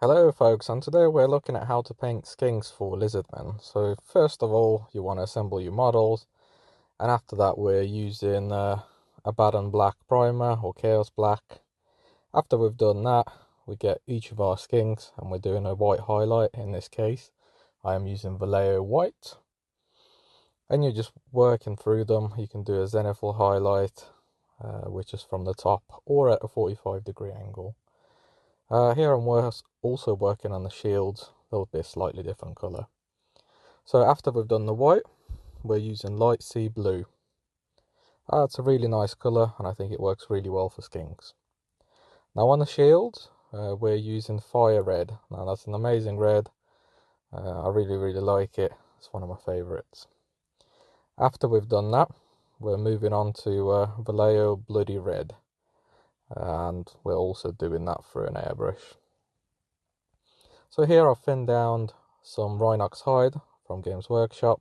Hello folks, and today we're looking at how to paint skinks for Lizardmen. So first of all, you want to assemble your models, and after that we're using a Baden Black primer or Chaos Black. After we've done that, we get each of our skinks, and we're doing a white highlight. In this case, I am using Vallejo White. And you're just working through them. You can do a zenithal highlight, which is from the top, or at a 45-degree angle. Here I'm also working on the shields. They'll be a slightly different colour. So after we've done the white, we're using light sea blue. It's a really nice colour, and I think it works really well for skinks. Now on the shield, we're using fire red. Now that's an amazing red. I really like it. It's one of my favourites. After we've done that, we're moving on to Vallejo bloody red. And we're also doing that through an airbrush. So here I've thinned down some Rhinox hide from Games Workshop,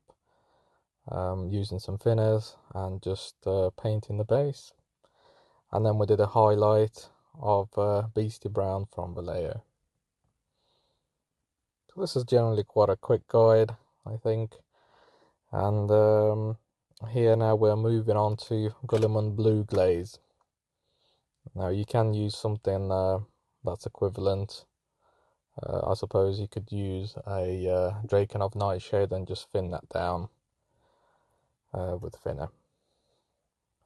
using some thinners and just painting the base. And then we did a highlight of Beastie Brown from Vallejo. So this is generally quite a quick guide, I think. And here now we're moving on to Gulliman Blue Glaze. Now you can use something that's equivalent. I suppose you could use a Drakenov Nightshade and just thin that down with thinner.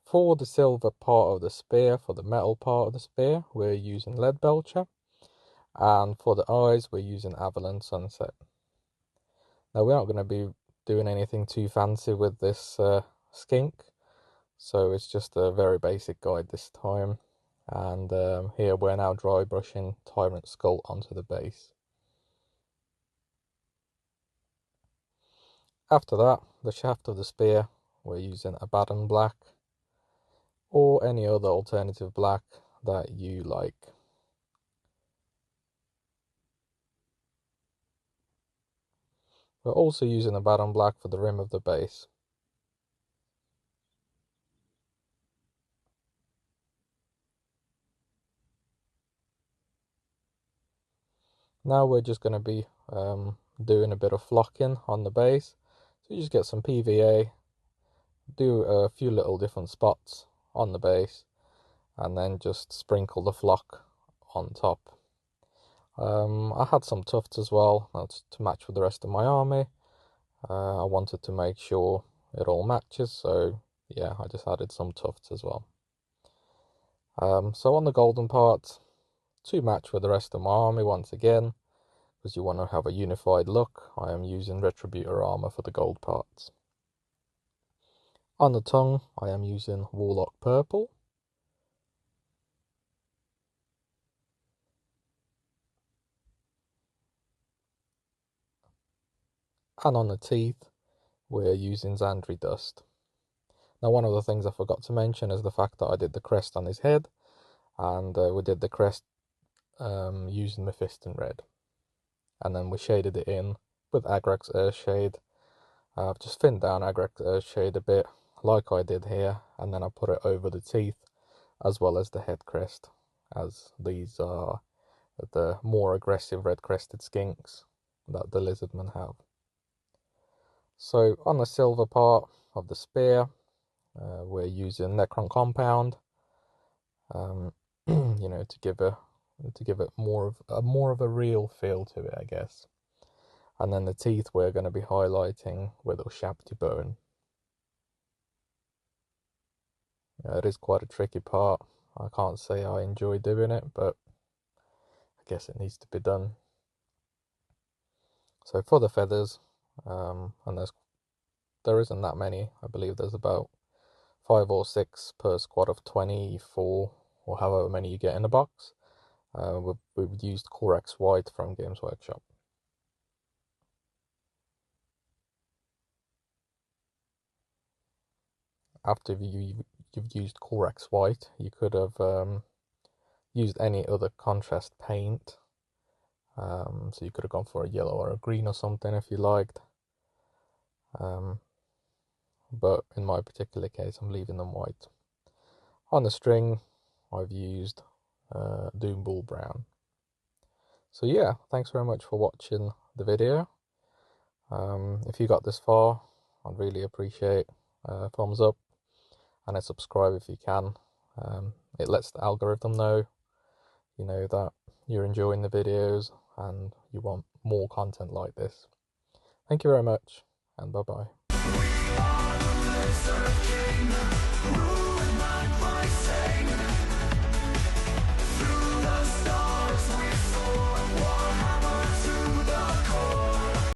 For the silver part of the spear, for the metal part of the spear, we're using Lead Belcher. And for the eyes, we're using Avalon Sunset. Now we're not going to be doing anything too fancy with this skink. So it's just a very basic guide this time. And here we're now dry brushing Tyrant Skull onto the base. After that, the shaft of the spear, we're using a Baden Black or any other alternative black that you like. We're also using a Baden Black for the rim of the base. Now we're just going to be doing a bit of flocking on the base. So you just get some PVA, do a few little different spots on the base, and then just sprinkle the flock on top. I had some tufts as well, that's to match with the rest of my army. I wanted to make sure it all matches, so yeah, I just added some tufts as well. So on the golden part, to match with the rest of my army once again, because you want to have a unified look, I am using Retributor armor for the gold parts. On the tongue, I am using Warlock purple. And on the teeth, we're using Xandri dust. Now one of the things I forgot to mention is the fact that I did the crest on his head, and we did the crest using Mephiston red. And then we shaded it in with Agrax Earthshade. I've just thinned down Agrax Earthshade a bit, like I did here, and then I put it over the teeth, as well as the head crest, as these are the more aggressive red-crested skinks that the Lizardmen have. So on the silver part of the spear, we're using Necron Compound, you know, to give it more of a real feel to it, I guess. And then the teeth we're going to be highlighting with Ushabti Bone. It is quite a tricky part. I can't say I enjoy doing it, but I guess it needs to be done. So for the feathers, and there isn't that many. I believe there's about 5 or 6 per squad of 24, or however many you get in a box. We've used Corax White from Games Workshop. After you've used Corax White, you could have used any other contrast paint. So you could have gone for a yellow or a green or something if you liked. But in my particular case, I'm leaving them white. On the string, I've used Doom Bull Brown. So yeah, thanks very much for watching the video. If you got this far, I'd really appreciate a thumbs up and a subscribe if you can. It lets the algorithm know, that you're enjoying the videos and you want more content like this. Thank you very much, and bye bye.